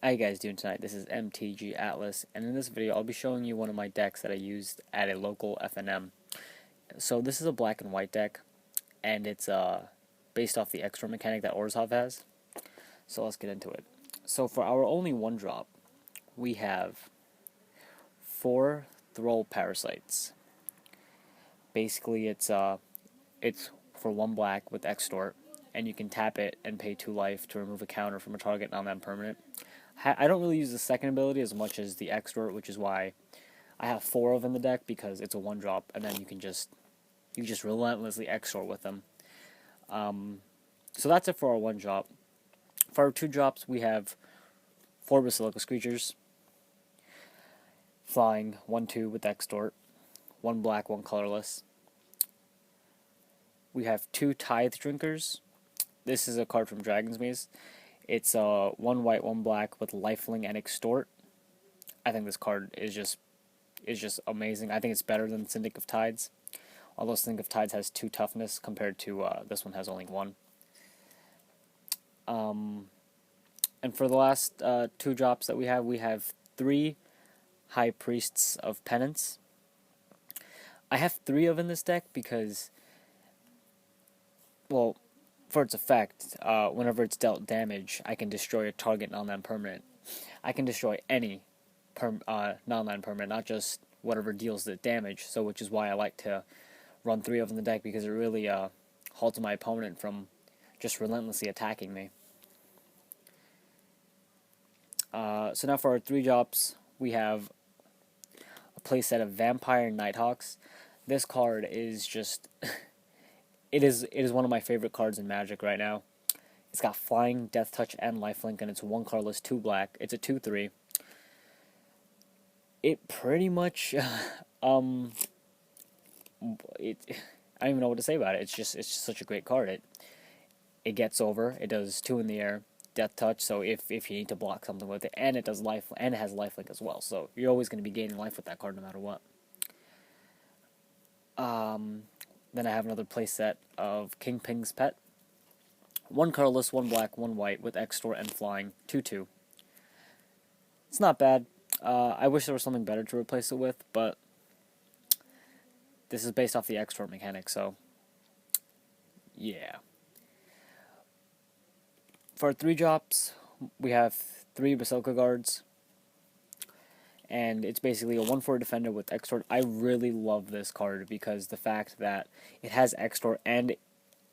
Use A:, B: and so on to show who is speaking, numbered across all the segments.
A: How you guys doing tonight? This is MTG Atlas, and in this video I'll be showing you one of my decks that I used at a local FNM. So this is a black and white deck, and it's based off the Extort mechanic that Orzhov has. So let's get into it. So for our only one drop, we have 4 Thrull Parasites. Basically it's for 1 black with Extort, and you can tap it and pay 2 life to remove a counter from a target non-permanent. I don't really use the second ability as much as the Extort, which is why I have 4 of them in the deck, because it's a 1-drop, and then you just relentlessly Extort with them. So that's it for our 1-drop. For our 2-drops, we have 4 Basilica Screechers, flying 1/2 with Extort, 1 black, 1 colorless. We have 2 Tithe Drinkers. This is a card from Dragon's Maze. It's 1 white, 1 black with Lifelink and Extort. I think this card is just amazing. I think it's better than Syndic of Tides, although Syndic of Tides has 2 toughness compared to this one has only 1. And for the last 2 drops that we have 3 High Priests of Penance. I have 3 of in this deck because, well, for its effect, whenever it's dealt damage, I can destroy a target non-land permanent. I can destroy any non-land permanent, not just whatever deals the damage. So, which is why I like to run 3 of them in the deck, because it really halts my opponent from just relentlessly attacking me. So now for our 3 drops, we have a playset of Vampire Nighthawks. This card is just it is one of my favorite cards in Magic right now. It's got flying, death touch, and lifelink, and it's 1 colorless, 2 black. It's a 2/3. It pretty much I don't even know what to say about it. It's just such a great card. It gets over. It does 2 in the air, death touch. So if you need to block something with it, and it does life, and it has lifelink as well. So you're always going to be gaining life with that card no matter what. Then I have another playset of Kingpin's Pet. 1 colorless, 1 black, 1 white with Extort and flying, 2/2. It's not bad. I wish there was something better to replace it with, but this is based off the Extort mechanic, so yeah. For our 3 drops, we have 3 Basilica Guards, and it's basically a 1/4 defender with Extort. I really love this card because the fact that it has Extort and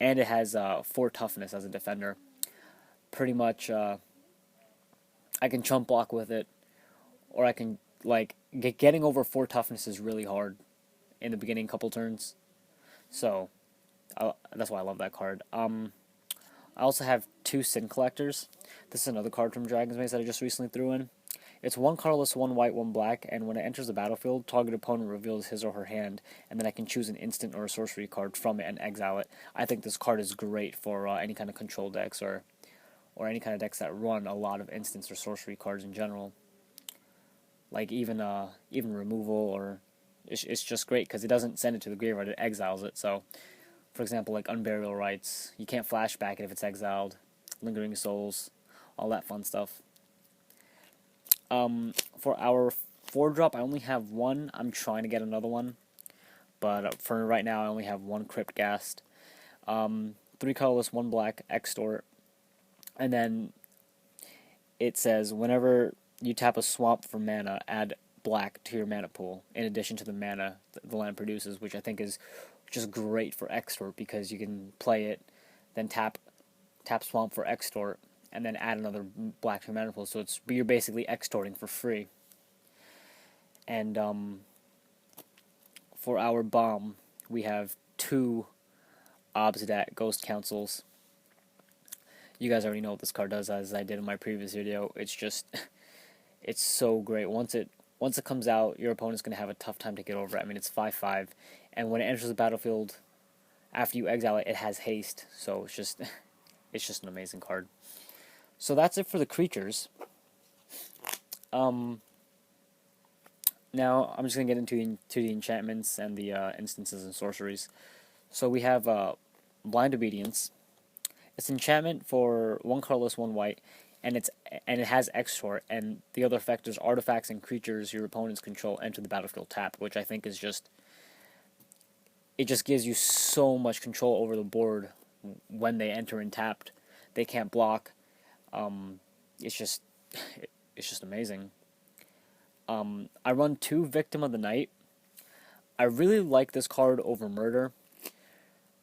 A: it has 4 toughness as a defender. Pretty much, I can chump block with it, or I can getting over 4 toughness is really hard in the beginning couple turns. So that's why I love that card. I also have 2 Sin Collectors. This is another card from Dragon's Maze that I just recently threw in. It's 1 colorless, 1 white, 1 black, and when it enters the battlefield, target opponent reveals his or her hand, and then I can choose an instant or a sorcery card from it and exile it. I think this card is great for any kind of control decks or any kind of decks that run a lot of instants or sorcery cards in general. Like even removal, or it's just great because it doesn't send it to the graveyard; it exiles it. So, for example, like Unburial Rites, you can't flashback it if it's exiled. Lingering Souls, all that fun stuff. For our 4-drop, I only have 1. I'm trying to get another one, but for right now, I only have 1 Crypt Ghast. 3 colorless, 1 black, Extort, and then it says whenever you tap a swamp for mana, add black to your mana pool, in addition to the mana the land produces, which I think is just great for Extort, because you can play it, then tap swamp for Extort, and then add another black to your mana pool, so you're basically extorting for free. And for our bomb, we have 2 Obzedat Ghost Councils. You guys already know what this card does, as I did in my previous video. It's it's so great. Once it comes out, your opponent's going to have a tough time to get over it. I mean, it's 5/5, and when it enters the battlefield, after you exile it, it has haste, so it's just an amazing card. So that's it for the creatures. Now I'm just going to get into the enchantments and the instances and sorceries. So we have Blind Obedience. It's enchantment for 1 colorless, 1 white, and it has Extort, and the other effect is artifacts and creatures your opponents control enter the battlefield tapped, which I think is just, it just gives you so much control over the board when they enter in tapped. They can't block. It's just amazing. I run 2 Victim of the Night. I really like this card over Murder,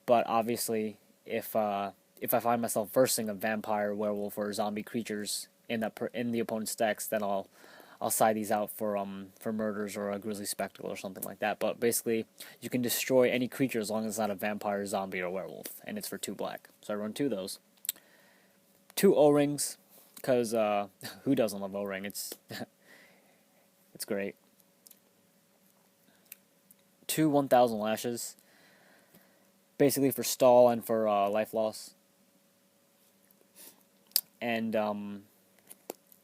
A: but obviously if I find myself versing a vampire, werewolf, or zombie creatures in the opponent's decks, then I'll side these out for Murders or a Grisly Spectacle or something like that. But basically, you can destroy any creature as long as it's not a vampire, zombie, or werewolf, and it's for 2 black. So I run 2 of those. 2 O-rings, because who doesn't love O-ring? It's it's great. 2 1,000 lashes, basically for stall and for life loss. And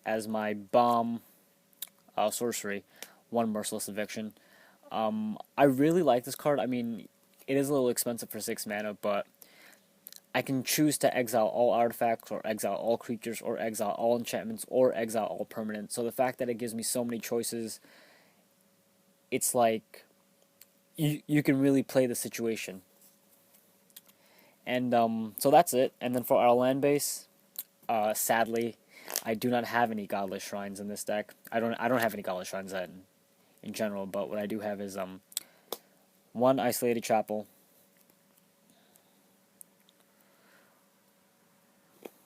A: as my bomb sorcery, 1 Merciless Eviction. I really like this card. I mean, it is a little expensive for 6 mana, but I can choose to exile all artifacts, or exile all creatures, or exile all enchantments, or exile all permanents. So the fact that it gives me so many choices, it's like you can really play the situation. And so that's it. And then for our land base, sadly, I do not have any Godless Shrines in this deck. I don't have any Godless Shrines in general, but what I do have is 1 Isolated Chapel,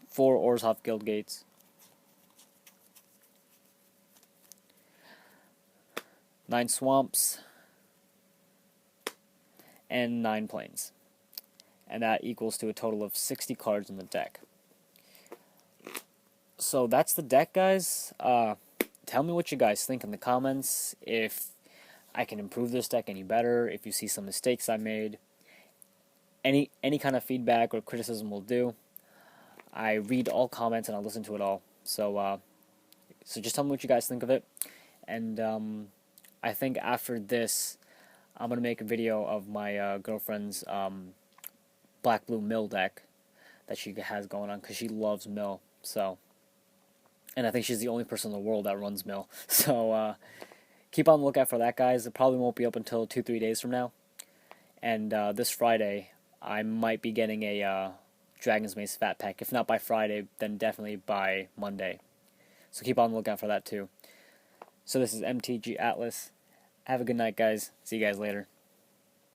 A: 4 Orzhov Guildgates, 9 Swamps, and 9 Plains. And that equals to a total of 60 cards in the deck. So that's the deck, guys. Tell me what you guys think in the comments. If I can improve this deck any better, if you see some mistakes I made, any kind of feedback or criticism will do. I read all comments and I listen to it all. So just tell me what you guys think of it. And I think after this, I'm gonna make a video of my girlfriend's black-blue mill deck that she has going on, because she loves mill. So, and I think she's the only person in the world that runs mill. So keep on the lookout for that, guys. It probably won't be up until 2-3 days from now. And this Friday, I might be getting a Dragon's Mace Fat Pack. If not by Friday, then definitely by Monday. So keep on the lookout for that too. So this is MTG Atlas. Have a good night, guys. See you guys later.